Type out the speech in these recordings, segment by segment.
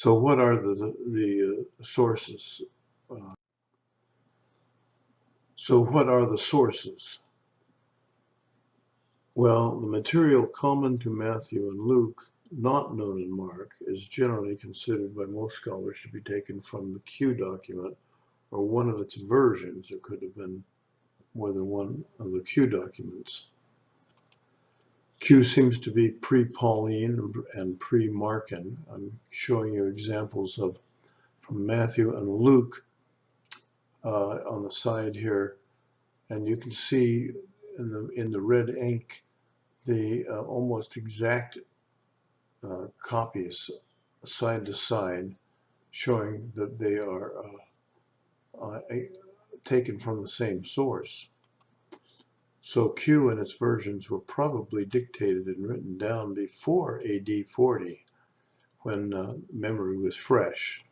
So what are the sources? So what are the sources? Well, the material common to Matthew and Luke, not known in Mark, is generally considered by most scholars to be taken from the Q document or one of its versions. There could have been more than one of the Q documents. Q seems to be pre-Pauline and pre-Markan. I'm showing you examples of from Matthew and Luke on the side here, and you can see in the red ink the almost exact copies side to side, showing that they are taken from the same source. So Q and its versions were probably dictated and written down before AD 40, when memory was fresh.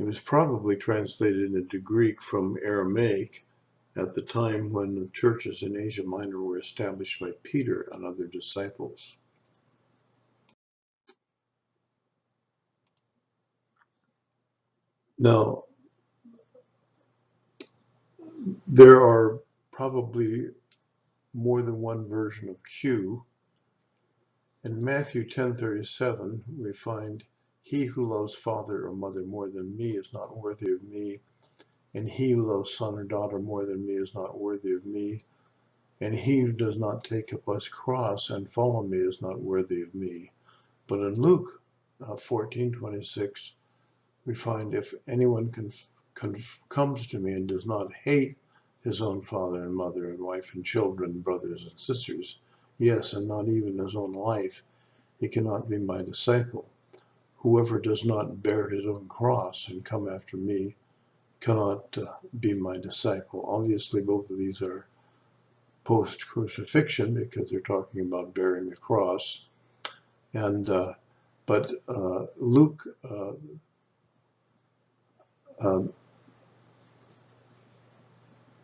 It was probably translated into Greek from Aramaic at the time when the churches in Asia Minor were established by Peter and other disciples. Now, there are probably more than one version of Q. In Matthew 10:37, we find, "He who loves father or mother more than me is not worthy of me, and he who loves son or daughter more than me is not worthy of me, and he who does not take up his cross and follow me is not worthy of me." But in Luke 14:26, we find, "If anyone comes to me and does not hate his own father and mother and wife and children, brothers and sisters, yes, and not even his own life, he cannot be my disciple. Whoever does not bear his own cross and come after me cannot be my disciple." Obviously, both of these are post-crucifixion because they're talking about bearing the cross. And but Luke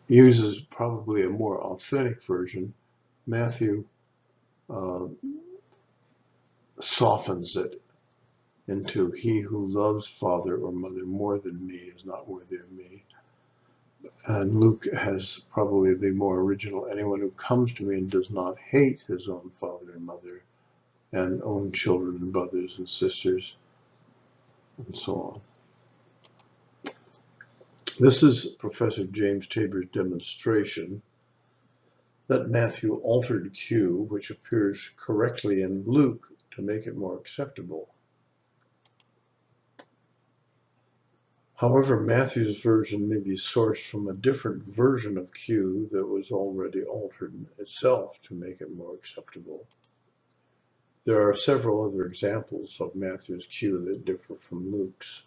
uses probably a more authentic version. Matthew softens it into, "He who loves father or mother more than me is not worthy of me." And Luke has probably the more original, "Anyone who comes to me and does not hate his own father and mother and own children and brothers and sisters," and so on. This is Professor James Tabor's demonstration that Matthew altered Q, which appears correctly in Luke, to make it more acceptable. However, Matthew's version may be sourced from a different version of Q that was already altered itself to make it more acceptable. There are several other examples of Matthew's Q that differ from Luke's.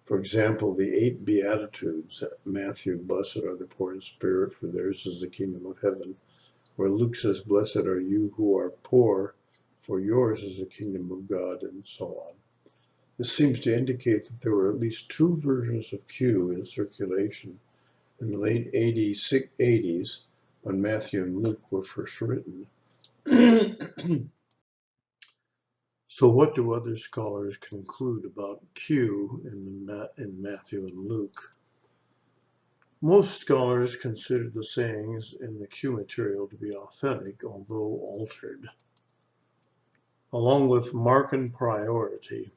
For example, the 8 Beatitudes, Matthew, "Blessed are the poor in spirit, for theirs is the kingdom of heaven," where Luke says, "Blessed are you who are poor, for yours is the kingdom of God," and so on. This seems to indicate that there were at least 2 versions of Q in circulation in the late 80s when Matthew and Luke were first written. So what do other scholars conclude about Q in Matthew and Luke? Most scholars consider the sayings in the Q material to be authentic, although altered. Along with Markan priority,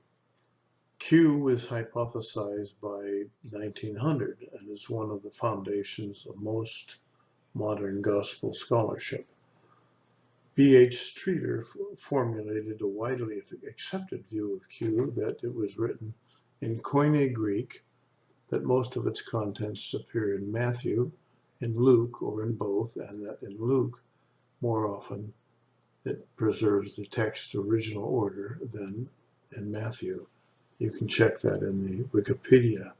Q was hypothesized by 1900 and is one of the foundations of most modern gospel scholarship. B.H. Streeter formulated a widely accepted view of Q, that it was written in Koine Greek, that most of its contents appear in Matthew, in Luke, or in both, and that in Luke, more often, it preserves the text's original order than in Matthew. You can check that in the Wikipedia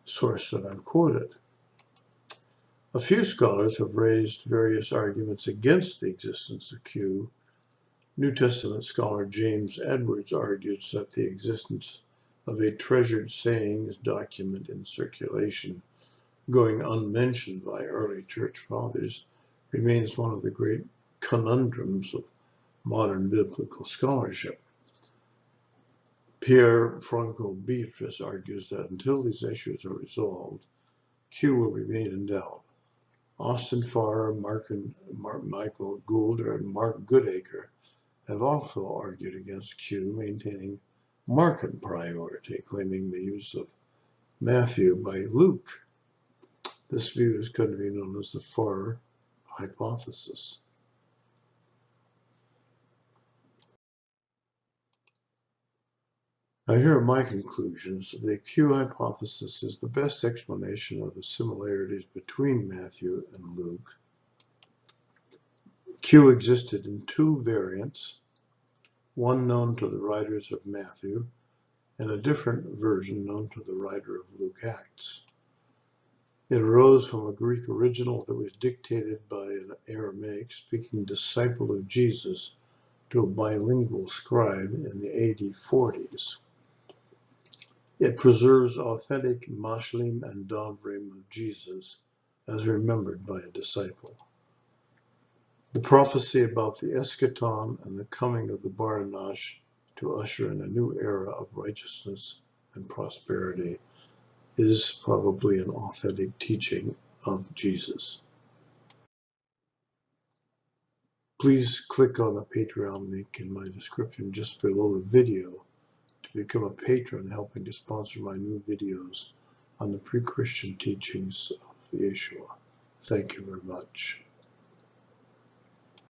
source that I've quoted. A few scholars have raised various arguments against the existence of Q. New Testament scholar James Edwards argues that the existence of a treasured sayings document in circulation, going unmentioned by early church fathers, remains one of the great conundrums of modern biblical scholarship. Pierre Franco Beatrice argues that until these issues are resolved, Q will remain in doubt. Austin Farr, Michael Goulder, and Mark Goodacre have also argued against Q maintaining Markan priority, claiming the use of Matthew by Luke. This view is going to be known as the Farr hypothesis. Now here are my conclusions. The Q hypothesis is the best explanation of the similarities between Matthew and Luke. Q existed in two variants, one known to the writers of Matthew and a different version known to the writer of Luke Acts. It arose from a Greek original that was dictated by an Aramaic-speaking disciple of Jesus to a bilingual scribe in the AD 40s. It preserves authentic Mashlim and Dovrim of Jesus as remembered by a disciple. The prophecy about the eschaton and the coming of the Baranash to usher in a new era of righteousness and prosperity is probably an authentic teaching of Jesus. Please click on the Patreon link in my description just below the video to become a patron, helping to sponsor my new videos on the pre-Christian teachings of Yeshua. Thank you very much.